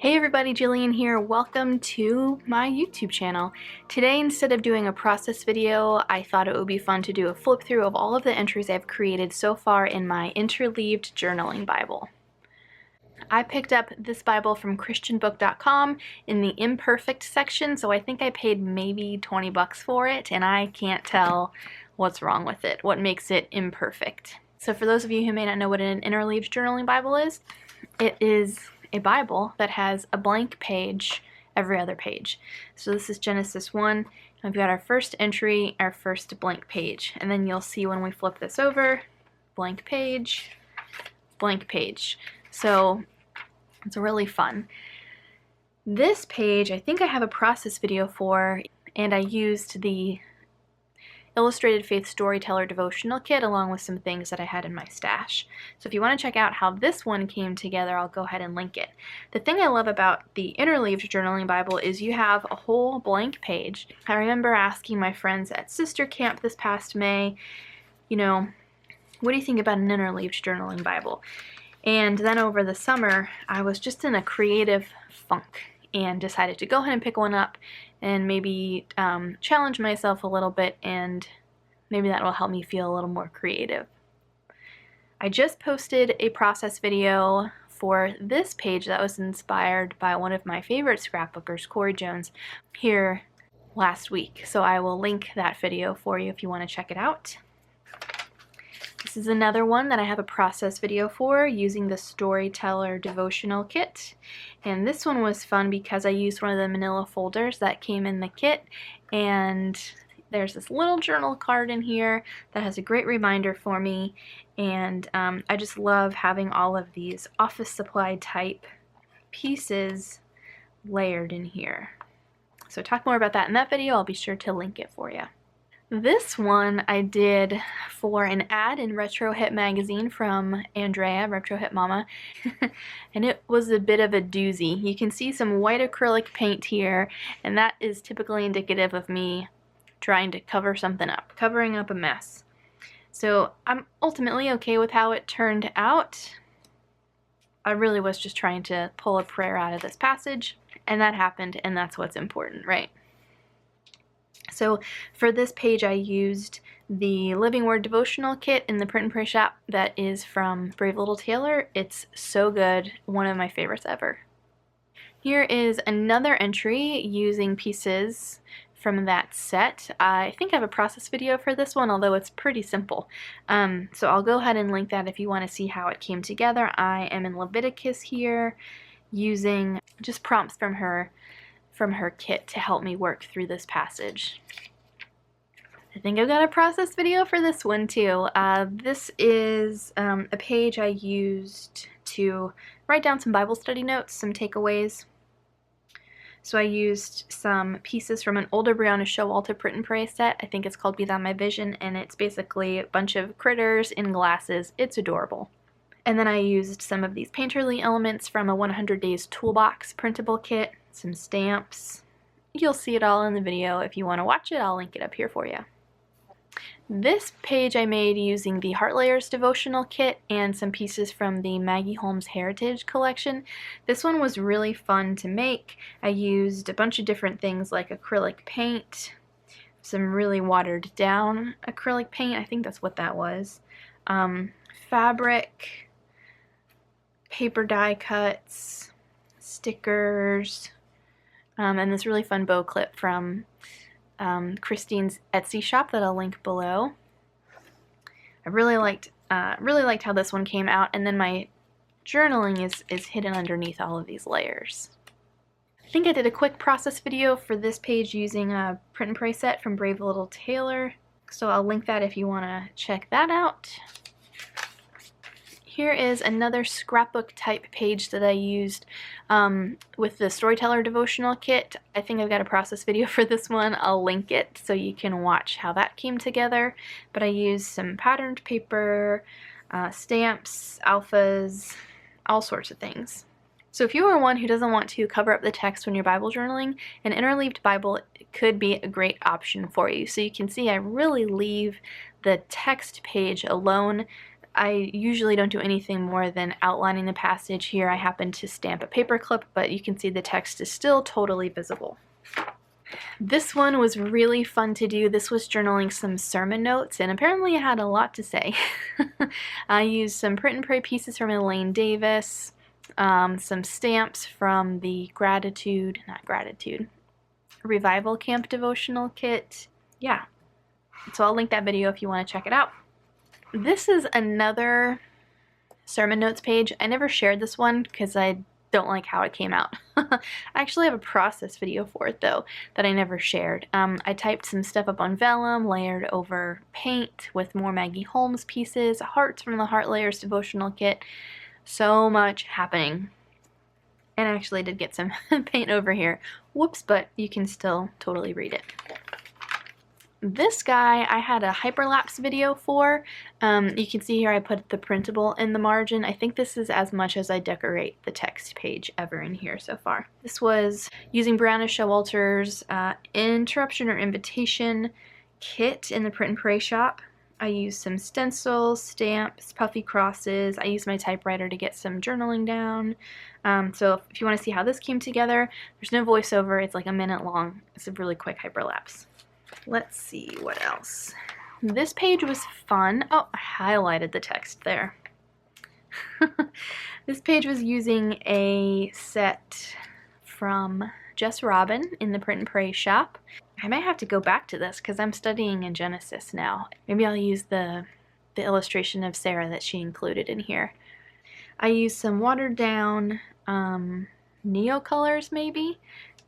Hey everybody, Jillian here. Welcome to my YouTube channel. Today, instead of doing a process video, I thought it would be fun to do a flip through of all of the entries I've created so far in my Interleaved journaling Bible. I picked up this Bible from christianbook.com in the imperfect section, so I think I paid maybe 20 bucks for it, and I can't tell what's wrong with it, what makes it imperfect. So for those of you who may not know what an Interleaved journaling Bible is, it is a Bible that has a blank page every other page. So this is Genesis 1. We've got our first entry, our first blank page, and then you'll see when we flip this over, blank page, blank page. So it's really fun. This page I think I have a process video for, and I used the Illustrated Faith Storyteller Devotional Kit along with some things that I had in my stash. So if you want to check out how this one came together, I'll go ahead and link it. The thing I love about the Interleaved Journaling Bible is you have a whole blank page. I remember asking my friends at sister camp this past May, what do you think about an Interleaved Journaling Bible? And then over the summer, I was just in a creative funk and decided to go ahead and pick one up and maybe challenge myself a little bit, and maybe that will help me feel a little more creative. I just posted a process video for this page that was inspired by one of my favorite scrapbookers, Corey Jones, here last week. So I will link that video for you if you want to check it out. This is another one that I have a process video for using the Storyteller Devotional Kit. And this one was fun because I used one of the manila folders that came in the kit, and there's this little journal card in here that has a great reminder for me, and I just love having all of these office supply type pieces layered in here. So talk more about that in that video. I'll be sure to link it for you. This one I did for an ad in Retro Hit magazine from Andrea, Retro Hit Mama, and it was a bit of a doozy. You can see some white acrylic paint here, and that is typically indicative of me trying to cover something up, covering up a mess. So I'm ultimately okay with how it turned out. I really was just trying to pull a prayer out of this passage, and that happened, and that's what's important, right? So for this page I used the Living Word Devotional Kit in the Print and Pray shop that is from Brave Little Tailor. It's so good, one of my favorites ever. Here is another entry using pieces from that set. I think I have a process video for this one, although it's pretty simple. So I'll go ahead and link that if you want to see how it came together. I am in Leviticus here using just prompts from her kit to help me work through this passage. I think I've got a process video for this one too. This is a page I used to write down some Bible study notes, some takeaways. So I used some pieces from an older Brianna Showalter Print and Pray set. I think it's called Be Thou My Vision, and it's basically a bunch of critters in glasses. It's adorable. And then I used some of these painterly elements from a 100 Days Toolbox printable kit, some stamps. You'll see it all in the video. If you want to watch it, I'll link it up here for you. This page I made using the Heart Layers Devotional Kit and some pieces from the Maggie Holmes Heritage Collection. This one was really fun to make. I used a bunch of different things like acrylic paint, some really watered down acrylic paint, I think that's what that was, fabric, paper die cuts, stickers, and this really fun bow clip from Christine's Etsy shop that I'll link below. I really liked how this one came out, and then my journaling is hidden underneath all of these layers. I think I did a quick process video for this page using a Print and Pray set from Brave Little Tailor, so I'll link that if you want to check that out. Here is another scrapbook type page that I used with the Storyteller Devotional Kit. I think I've got a process video for this one. I'll link it so you can watch how that came together. But I used some patterned paper, stamps, alphas, all sorts of things. So if you are one who doesn't want to cover up the text when you're Bible journaling, an Interleaved Bible could be a great option for you. So you can see I really leave the text page alone I usually don't do anything more than outlining the passage. Here I happen to stamp a paper clip, but you can see the text is still totally visible. This one was really fun to do. This was journaling some sermon notes, and apparently I had a lot to say. I used some print and pray pieces from Elaine Davis, some stamps from the Revival Camp devotional kit. Yeah, so I'll link that video if you want to check it out. This is another sermon notes page. I never shared this one because I don't like how it came out. I actually have a process video for it though that I never shared. I typed some stuff up on vellum, layered over paint with more Maggie Holmes pieces, hearts from the Heart Layers devotional kit. So much happening. And I actually did get some paint over here. Whoops, but you can still totally read it. This guy I had a hyperlapse video for. You can see here I put the printable in the margin. I think this is as much as I decorate the text page ever in here so far. This was using Brownish Showalter's Interruption or Invitation kit in the Print and Pray shop. I used some stencils, stamps, puffy crosses. I used my typewriter to get some journaling down. So if you want to see how this came together, there's no voiceover. It's like a minute long. It's a really quick hyperlapse. Let's see what else. This page was fun. Oh, I highlighted the text there. This page was using a set from Jess Robin in the Print and Pray shop. I might have to go back to this because I'm studying in Genesis now. Maybe I'll use the illustration of Sarah that she included in here. I used some watered down Neo colors maybe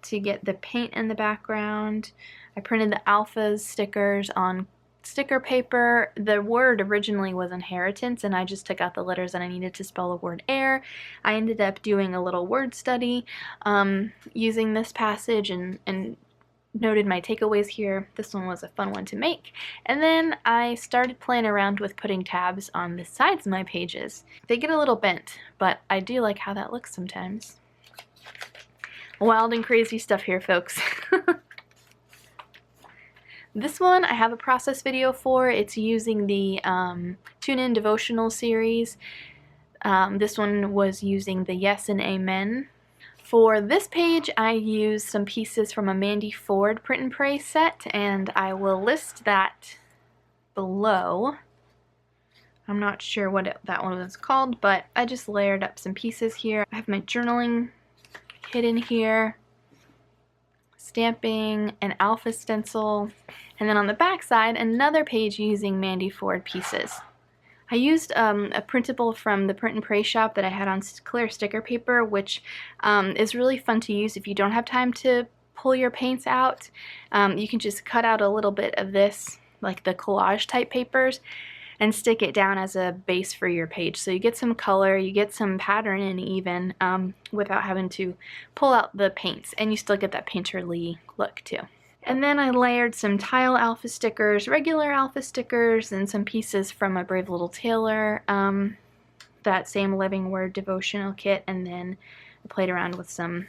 to get the paint in the background. I printed the Alphas stickers on sticker paper. The word originally was inheritance, and I just took out the letters that I needed to spell the word heir. I ended up doing a little word study using this passage and noted my takeaways here. This one was a fun one to make. And then I started playing around with putting tabs on the sides of my pages. They get a little bent, but I do like how that looks sometimes. Wild and crazy stuff here, folks. This one I have a process video for. It's using the Tune In devotional series. This one was using the Yes and Amen. For this page I used some pieces from a Mandy Ford Print and Pray set, and I will list that below. I'm not sure what that one was called, but I just layered up some pieces here. I have my journaling hidden here, stamping, an alpha stencil, and then on the back side another page using Mandy Ford pieces. I used a printable from the Print and Pray shop that I had on clear sticker paper, which is really fun to use if you don't have time to pull your paints out. You can just cut out a little bit of this, like the collage type papers, and stick it down as a base for your page. So you get some color, you get some pattern in even without having to pull out the paints, and you still get that painterly look too. And then I layered some tile alpha stickers, regular alpha stickers, and some pieces from a Brave Little Tailor, that same Living Word devotional kit, and then I played around with some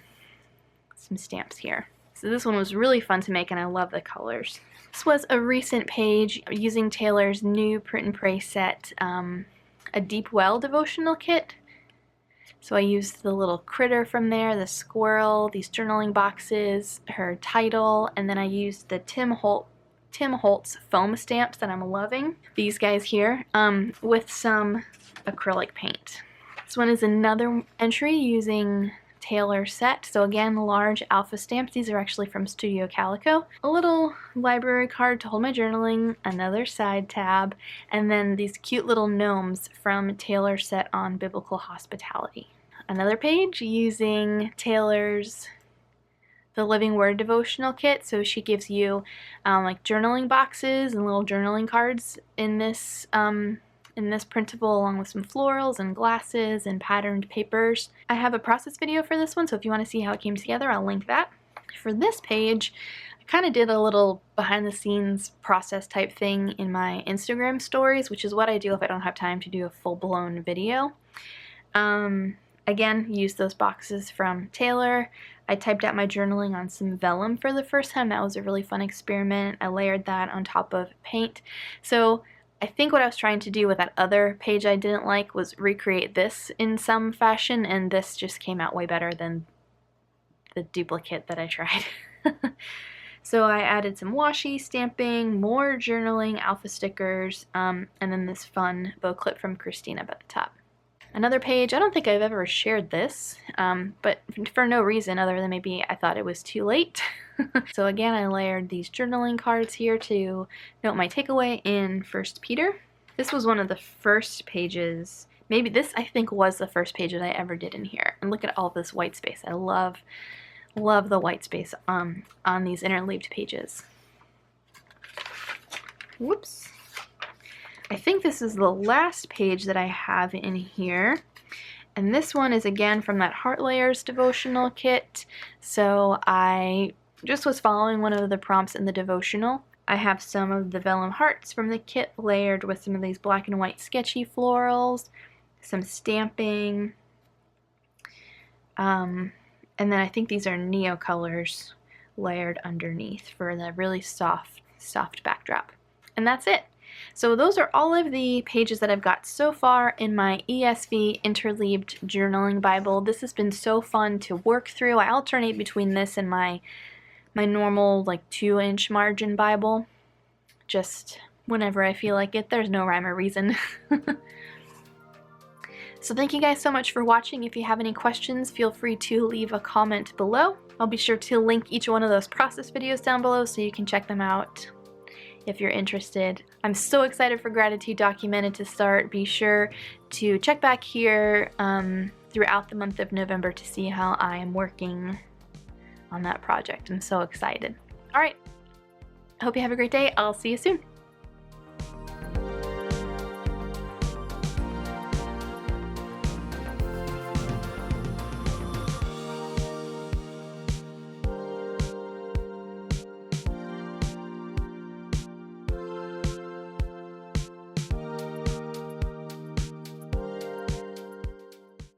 stamps here. So this one was really fun to make, and I love the colors. This was a recent page using Taylor's new Print and Pray set, a Deep Well devotional kit. So I used the little critter from there, the squirrel, these journaling boxes, her title, and then I used the Tim Holtz foam stamps that I'm loving. These guys here, with some acrylic paint. This one is another entry using Taylor set. So again, large alpha stamps. These are actually from Studio Calico. A little library card to hold my journaling, another side tab, and then these cute little gnomes from Taylor set on Biblical Hospitality. Another page using Taylor's The Living Word devotional kit. So she gives you like journaling boxes and little journaling cards in this printable, along with some florals and glasses and patterned papers. I have a process video for this one, so if you want to see how it came together, I'll link that. For this page, I kind of did a little behind the scenes process type thing in my Instagram stories, which is what I do if I don't have time to do a full-blown video. Again, used those boxes from Taylor. I typed out my journaling on some vellum for the first time. That was a really fun experiment. I layered that on top of paint. So I think what I was trying to do with that other page I didn't like was recreate this in some fashion, and this just came out way better than the duplicate that I tried. So I added some washi, stamping, more journaling, alpha stickers, and then this fun bow clip from Christina up at the top. Another page, I don't think I've ever shared this, but for no reason other than maybe I thought it was too late. So again, I layered these journaling cards here to note my takeaway in 1 Peter. This was one of the first pages, maybe this I think was the first page that I ever did in here. And look at all this white space. I love the white space on these interleaved pages. Whoops. I think this is the last page that I have in here, and this one is again from that Heart Layers devotional kit. So I just was following one of the prompts in the devotional. I have some of the vellum hearts from the kit layered with some of these black and white sketchy florals, some stamping, and then I think these are Neo colors layered underneath for the really soft backdrop. And that's it. So those are all of the pages that I've got so far in my ESV Interleaved Journaling Bible. This has been so fun to work through. I alternate between this and my normal like 2-inch margin Bible, just whenever I feel like it. There's no rhyme or reason. So thank you guys so much for watching. If you have any questions, feel free to leave a comment below. I'll be sure to link each one of those process videos down below so you can check them out if you're interested. I'm so excited for Gratitude Documented to start. Be sure to check back here throughout the month of November to see how I am working on that project. I'm so excited. All right, I hope you have a great day. I'll see you soon.